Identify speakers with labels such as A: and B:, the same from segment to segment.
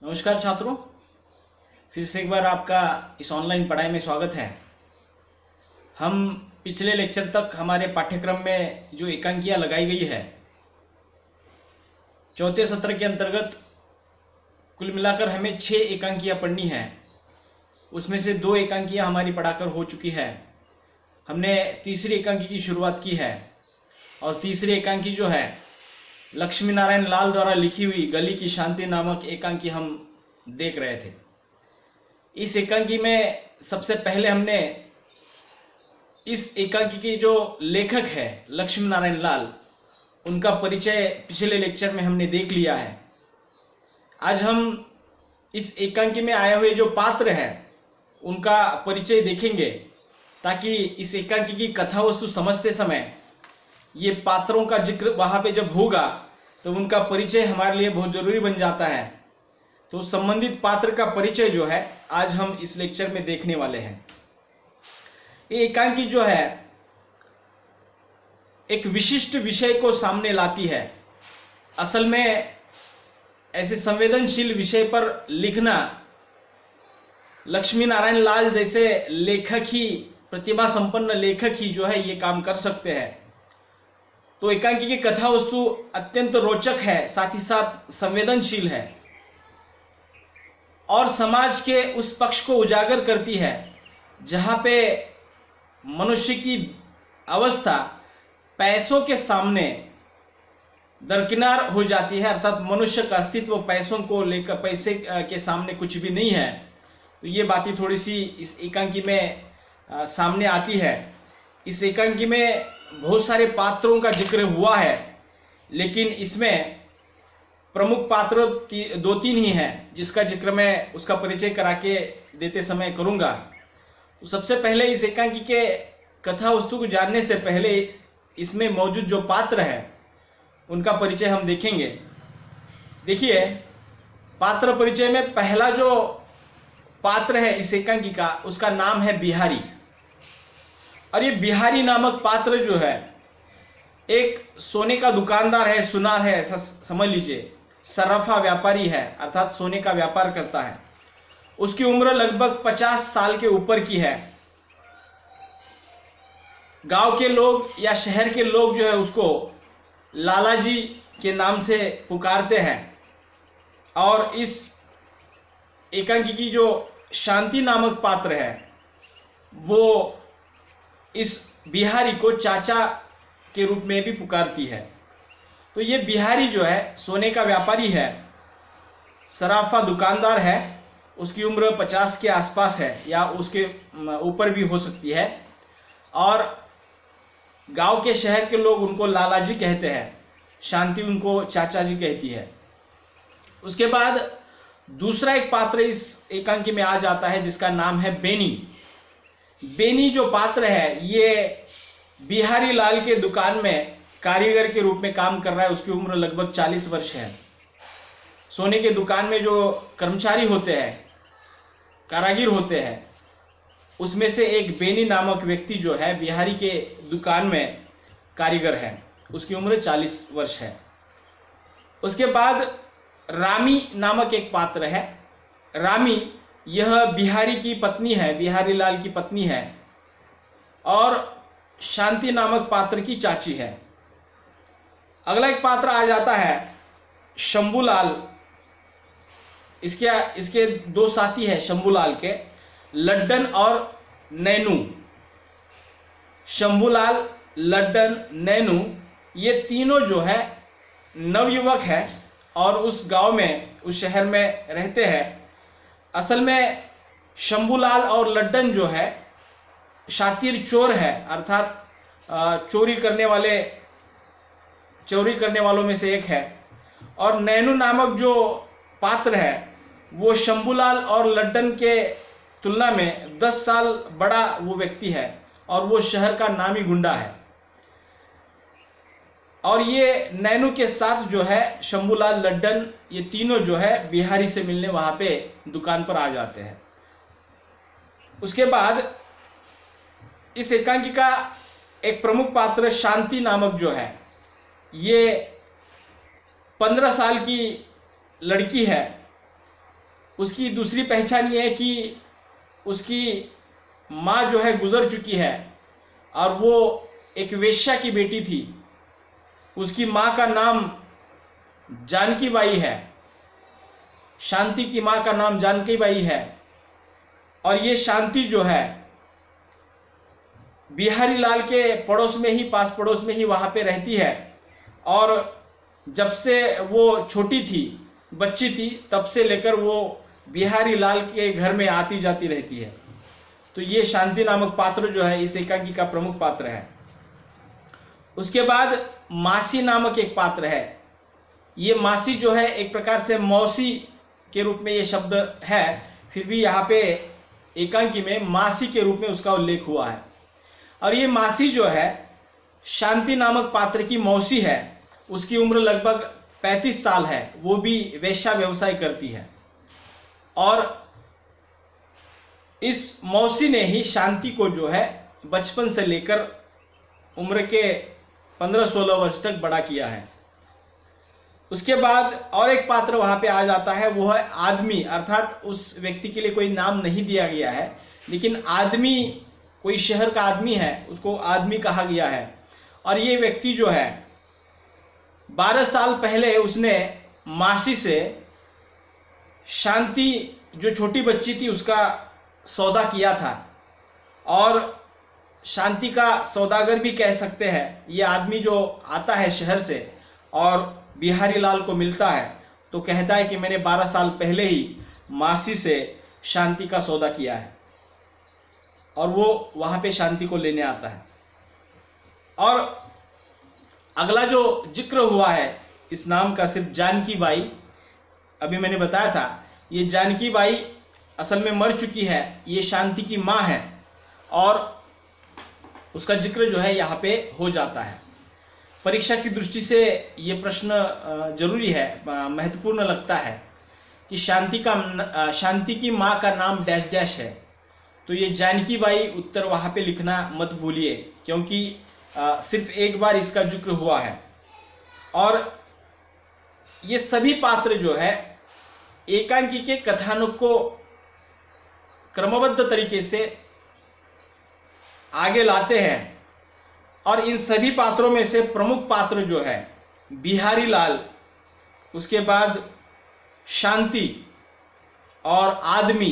A: नमस्कार छात्रों, फिर से एक बार आपका इस ऑनलाइन पढ़ाई में स्वागत है। हम पिछले लेक्चर तक हमारे पाठ्यक्रम में जो एकांकियाँ लगाई गई है, चौथे सत्र के अंतर्गत कुल मिलाकर हमें 6 एकांकियाँ पढ़नी है। उसमें से 2 एकांकियाँ हमारी पढ़ाकर हो चुकी है। हमने तीसरी एकांकी की शुरुआत की है और तीसरी एकांकी जो है लक्ष्मी नारायण लाल द्वारा लिखी हुई गली की शांति नामक एकांकी हम देख रहे थे। इस एकांकी में सबसे पहले हमने इस एकांकी के जो लेखक है लक्ष्मी नारायण लाल, उनका परिचय पिछले लेक्चर में हमने देख लिया है। आज हम इस एकांकी में आए हुए जो पात्र हैं उनका परिचय देखेंगे, ताकि इस एकांकी की कथा वस्तु समझते समय ये पात्रों का जिक्र वहाँ पे जब होगा तो उनका परिचय हमारे लिए बहुत ज़रूरी बन जाता है। तो संबंधित पात्र का परिचय जो है आज हम इस लेक्चर में देखने वाले हैं। ये एकांकी जो है एक विशिष्ट विषय को सामने लाती है। असल में ऐसे संवेदनशील विषय पर लिखना लक्ष्मी नारायण लाल जैसे लेखक ही, प्रतिभा संपन्न लेखक ही जो है ये काम कर सकते हैं। तो एकांकी की कथा वस्तु अत्यंत रोचक है, साथ ही साथ संवेदनशील है और समाज के उस पक्ष को उजागर करती है जहाँ पे मनुष्य की अवस्था पैसों के सामने दरकिनार हो जाती है, अर्थात मनुष्य का अस्तित्व पैसों को लेकर, पैसे के सामने कुछ भी नहीं है। तो ये बातें थोड़ी सी इस एकांकी में सामने आती है। इस एकांकी में बहुत सारे पात्रों का जिक्र हुआ है, लेकिन इसमें प्रमुख पात्र 2-3 ही हैं जिसका जिक्र मैं उसका परिचय करा के देते समय करूंगा। तो सबसे पहले इस एकांकी के कथा वस्तु को जानने से पहले इसमें मौजूद जो पात्र है उनका परिचय हम देखेंगे। देखिए, पात्र परिचय में पहला जो पात्र है इस एकांकी का, उसका नाम है बिहारी। और ये बिहारी नामक पात्र जो है एक सोने का दुकानदार है, सुनार है, ऐसा समझ लीजिए। सर्राफा व्यापारी है, अर्थात सोने का व्यापार करता है। उसकी उम्र लगभग 50 साल के ऊपर की है। गांव के लोग या शहर के लोग जो है उसको लाला जी के नाम से पुकारते हैं। और इस एकांकी की जो शांति नामक पात्र है वो इस बिहारी को चाचा के रूप में भी पुकारती है। तो ये बिहारी जो है सोने का व्यापारी है, सराफा दुकानदार है। उसकी उम्र 50 के आसपास है या उसके ऊपर भी हो सकती है। और गांव के शहर के लोग उनको लाला जी कहते हैं, शांति उनको चाचा जी कहती है। उसके बाद दूसरा एक पात्र इस एकांकी में आ जाता है जिसका नाम है बेनी। बेनी जो पात्र है ये बिहारी लाल के दुकान में कारीगर के रूप में काम कर रहा है। उसकी उम्र लगभग 40 वर्ष है। सोने के दुकान में जो कर्मचारी होते हैं, कारागिर होते हैं, उसमें से एक बेनी नामक व्यक्ति जो है बिहारी के दुकान में कारीगर है। उसकी उम्र 40 वर्ष है। उसके बाद रामी नामक एक पात्र है। रामी यह बिहारी की पत्नी है, बिहारी लाल की पत्नी है और शांति नामक पात्र की चाची है। अगला एक पात्र आ जाता है शंभूलाल। इसके 2 साथी हैं शंभूलाल के, लड्डन और नैनू। शंभूलाल, लड्डन, नैनू ये तीनों जो है नवयुवक है और उस गांव में, उस शहर में रहते हैं। असल में शंभूलाल और लड्डन जो है शातिर चोर है, अर्थात चोरी करने वालों में से एक है। और नैनू नामक जो पात्र है वो शंभूलाल और लड्डन के तुलना में 10 साल बड़ा वो व्यक्ति है और वो शहर का नामी गुंडा है। और ये नैनू के साथ जो है शंभूलाल, लड्डन, ये तीनों जो है बिहारी से मिलने वहाँ पे दुकान पर आ जाते हैं। उसके बाद इस एकांकी का एक प्रमुख पात्र शांति नामक जो है, ये 15 साल की लड़की है उसकी दूसरी पहचान ये है कि उसकी माँ जो है गुजर चुकी है और वो एक वेश्या की बेटी थी। उसकी माँ का नाम जानकी बाई है, शांति की माँ का नाम जानकी बाई है। और ये शांति जो है बिहारी लाल के पड़ोस में ही, पास पड़ोस में ही वहाँ पे रहती है। और जब से वो छोटी थी, बच्ची थी, तब से लेकर वो बिहारी लाल के घर में आती जाती रहती है। तो ये शांति नामक पात्र जो है इस एकांकी का प्रमुख पात्र है। उसके बाद मासी नामक एक पात्र है। ये मासी जो है एक प्रकार से मौसी के रूप में ये शब्द है, फिर भी यहाँ पे एकांकी में मासी के रूप में उसका उल्लेख हुआ है। और ये मासी जो है शांति नामक पात्र की मौसी है। उसकी उम्र लगभग 35 साल है, वो भी वेश्या व्यवसाय करती है। और इस मौसी ने ही शांति को जो है बचपन से लेकर उम्र के 15-16 वर्ष तक बड़ा किया है। उसके बाद और एक पात्र वहाँ पे आ जाता है, वो है आदमी। अर्थात उस व्यक्ति के लिए कोई नाम नहीं दिया गया है, लेकिन आदमी, कोई शहर का आदमी है, उसको आदमी कहा गया है। और ये व्यक्ति जो है 12 साल पहले उसने मासी से शांति जो छोटी बच्ची थी उसका सौदा किया था। और शांति का सौदागर भी कह सकते हैं। ये आदमी जो आता है शहर से और बिहारी लाल को मिलता है तो कहता है कि मैंने 12 साल पहले ही मासी से शांति का सौदा किया है, और वो वहाँ पे शांति को लेने आता है। और अगला जो जिक्र हुआ है इस नाम का, सिर्फ जानकी बाई, अभी मैंने बताया था, ये जानकी बाई असल में मर चुकी है। ये शांति की माँ है और उसका जिक्र जो है यहाँ पे हो जाता है। परीक्षा की दृष्टि से ये प्रश्न जरूरी है, महत्वपूर्ण लगता है कि शांति की माँ का नाम डैश डैश है। तो ये जानकी बाई उत्तर वहाँ पे लिखना मत भूलिए, क्योंकि सिर्फ एक बार इसका जिक्र हुआ है। और ये सभी पात्र जो है एकांकी के कथानक को क्रमबद्ध तरीके से आगे लाते हैं। और इन सभी पात्रों में से प्रमुख पात्र जो है बिहारी लाल, उसके बाद शांति और आदमी,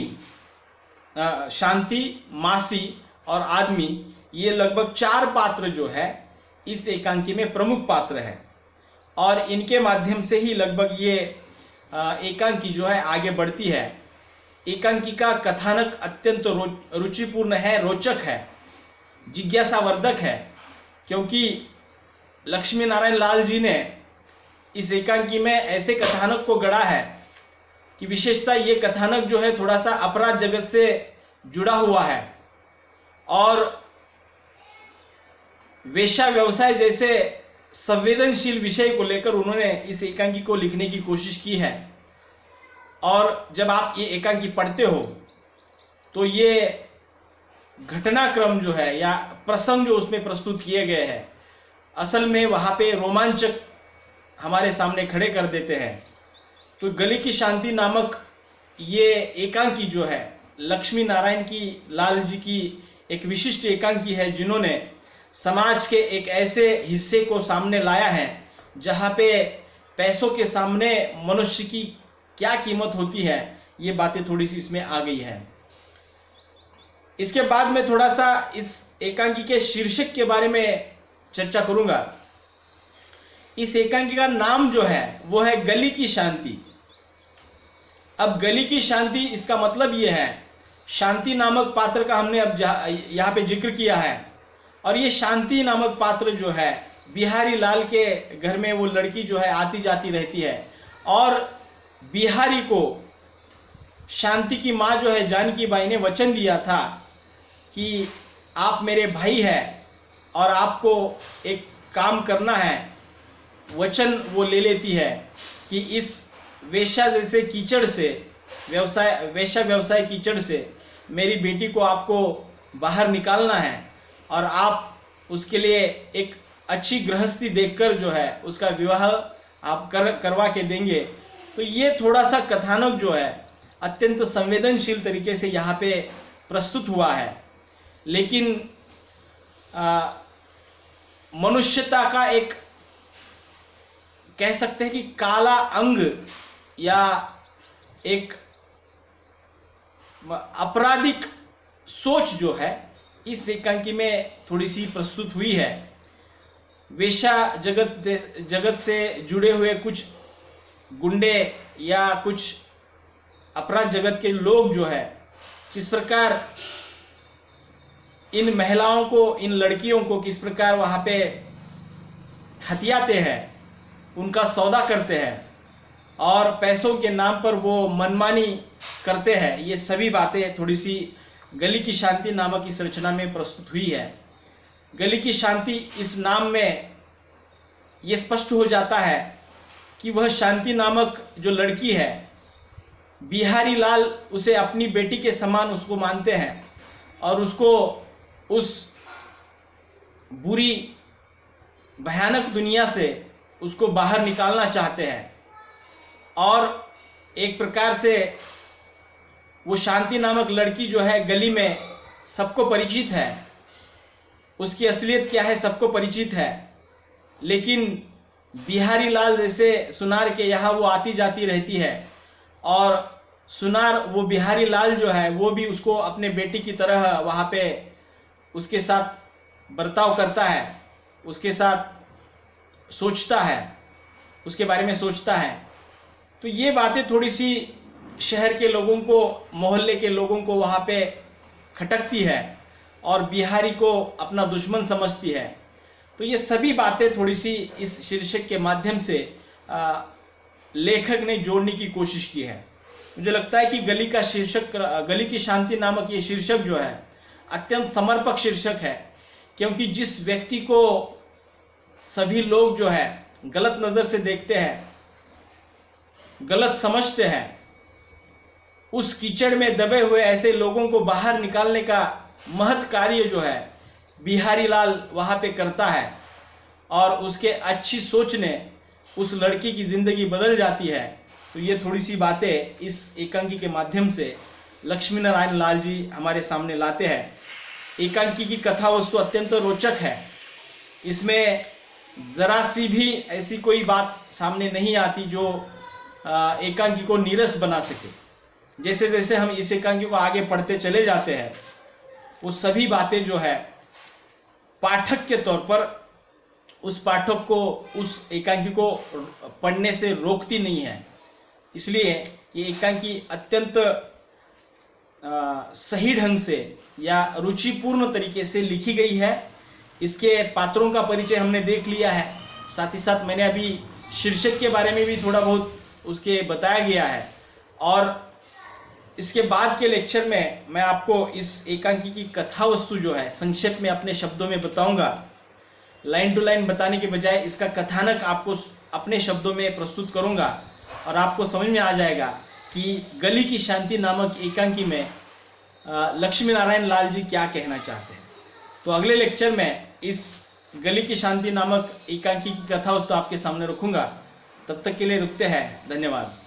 A: शांति, मासी और आदमी, ये लगभग 4 पात्र जो है इस एकांकी में प्रमुख पात्र है। और इनके माध्यम से ही लगभग ये एकांकी जो है आगे बढ़ती है। एकांकी का कथानक अत्यंत रुचिपूर्ण है, रोचक है, जिज्ञासावर्धक है, क्योंकि लक्ष्मी नारायण लाल जी ने इस एकांकी में ऐसे कथानक को गढ़ा है कि विशेषता ये कथानक जो है थोड़ा सा अपराध जगत से जुड़ा हुआ है और वेश्या व्यवसाय जैसे संवेदनशील विषय को लेकर उन्होंने इस एकांकी को लिखने की कोशिश की है। और जब आप ये एकांकी पढ़ते हो तो ये घटनाक्रम जो है या प्रसंग जो उसमें प्रस्तुत किए गए हैं, असल में वहाँ पे रोमांचक हमारे सामने खड़े कर देते हैं। तो गली की शांति नामक ये एकांकी जो है लक्ष्मी नारायण की लाल जी की एक विशिष्ट एकांकी है, जिन्होंने समाज के एक ऐसे हिस्से को सामने लाया है जहाँ पे पैसों के सामने मनुष्य की क्या कीमत होती है, ये बातें थोड़ी सी इसमें आ गई है। इसके बाद मैं थोड़ा सा इस एकांकी के शीर्षक के बारे में चर्चा करूंगा। इस एकांकी का नाम जो है वो है गली की शांति। अब गली की शांति, इसका मतलब ये है, शांति नामक पात्र का हमने अब यहाँ पे जिक्र किया है, और ये शांति नामक पात्र जो है बिहारी लाल के घर में वो लड़की जो है आती जाती रहती है, और बिहारी को शांति की माँ जो है जानकी बाई ने वचन दिया था कि आप मेरे भाई हैं और आपको एक काम करना है। वचन वो ले लेती है कि इस वेश्या जैसे कीचड़ से, वेश्या व्यवसाय कीचड़ से मेरी बेटी को आपको बाहर निकालना है, और आप उसके लिए एक अच्छी गृहस्थी देखकर जो है उसका विवाह आप करवा के देंगे। तो ये थोड़ा सा कथानक जो है अत्यंत संवेदनशील तरीके से यहाँ पे प्रस्तुत हुआ है। लेकिन मनुष्यता का एक कह सकते हैं कि काला अंग या एक आपराधिक सोच जो है इस एकांकी में थोड़ी सी प्रस्तुत हुई है। वेश्या जगत से जुड़े हुए कुछ गुंडे या कुछ अपराध जगत के लोग जो है किस प्रकार इन महिलाओं को, इन लड़कियों को किस प्रकार वहाँ पे हथियाते हैं, उनका सौदा करते हैं और पैसों के नाम पर वो मनमानी करते हैं। ये सभी बातें थोड़ी सी गली की शांति नामक इस रचना में प्रस्तुत हुई है। गली की शांति इस नाम में ये स्पष्ट हो जाता है कि वह शांति नामक जो लड़की है, बिहारी लाल उसे अपनी बेटी के समान उसको मानते हैं और उसको उस बुरी भयानक दुनिया से उसको बाहर निकालना चाहते हैं। और एक प्रकार से वो शांति नामक लड़की जो है गली में सबको परिचित है, उसकी असलियत क्या है सबको परिचित है। लेकिन बिहारी लाल जैसे सुनार के यहाँ वो आती जाती रहती है और सुनार वो बिहारी लाल जो है वो भी उसको अपने बेटी की तरह वहाँ पे उसके साथ बर्ताव करता है, उसके साथ सोचता है, उसके बारे में सोचता है। तो ये बातें थोड़ी सी शहर के लोगों को, मोहल्ले के लोगों को वहाँ पे खटकती है और बिहारी को अपना दुश्मन समझती है। तो ये सभी बातें थोड़ी सी इस शीर्षक के माध्यम से लेखक ने जोड़ने की कोशिश की है। मुझे लगता है कि गली की शांति नामक ये शीर्षक जो है अत्यंत समर्पक शीर्षक है, क्योंकि जिस व्यक्ति को सभी लोग जो है गलत नज़र से देखते हैं, गलत समझते हैं, उस कीचड़ में दबे हुए ऐसे लोगों को बाहर निकालने का महत् कार्य जो है बिहारी लाल वहाँ पे करता है और उसके अच्छी सोच ने उस लड़की की ज़िंदगी बदल जाती है। तो ये थोड़ी सी बातें इस एकांकी के माध्यम से लक्ष्मी नारायण लाल जी हमारे सामने लाते हैं। एकांकी की कथा वस्तु अत्यंत रोचक है, इसमें ज़रा सी भी ऐसी कोई बात सामने नहीं आती जो एकांकी को नीरस बना सके। जैसे जैसे हम इस एकांकी को आगे पढ़ते चले जाते हैं वो सभी बातें जो है पाठक के तौर पर उस पाठक को उस एकांकी को पढ़ने से रोकती नहीं है। इसलिए ये एकांकी अत्यंत सही ढंग से या रुचिपूर्ण तरीके से लिखी गई है। इसके पात्रों का परिचय हमने देख लिया है, साथ ही साथ मैंने अभी शीर्षक के बारे में भी थोड़ा बहुत उसके बताया गया है। और इसके बाद के लेक्चर में मैं आपको इस एकांकी की कथा वस्तु जो है संक्षेप में अपने शब्दों में बताऊंगा। लाइन टू लाइन बताने के बजाय इसका कथानक आपको अपने शब्दों में प्रस्तुत करूंगा और आपको समझ में आ जाएगा कि गली की शांति नामक एकांकी में लक्ष्मी नारायण लाल जी क्या कहना चाहते हैं। तो अगले लेक्चर में इस गली की शांति नामक एकांकी की कथा वस्तु आपके सामने रखूंगा। तब तक के लिए रुकते हैं। धन्यवाद।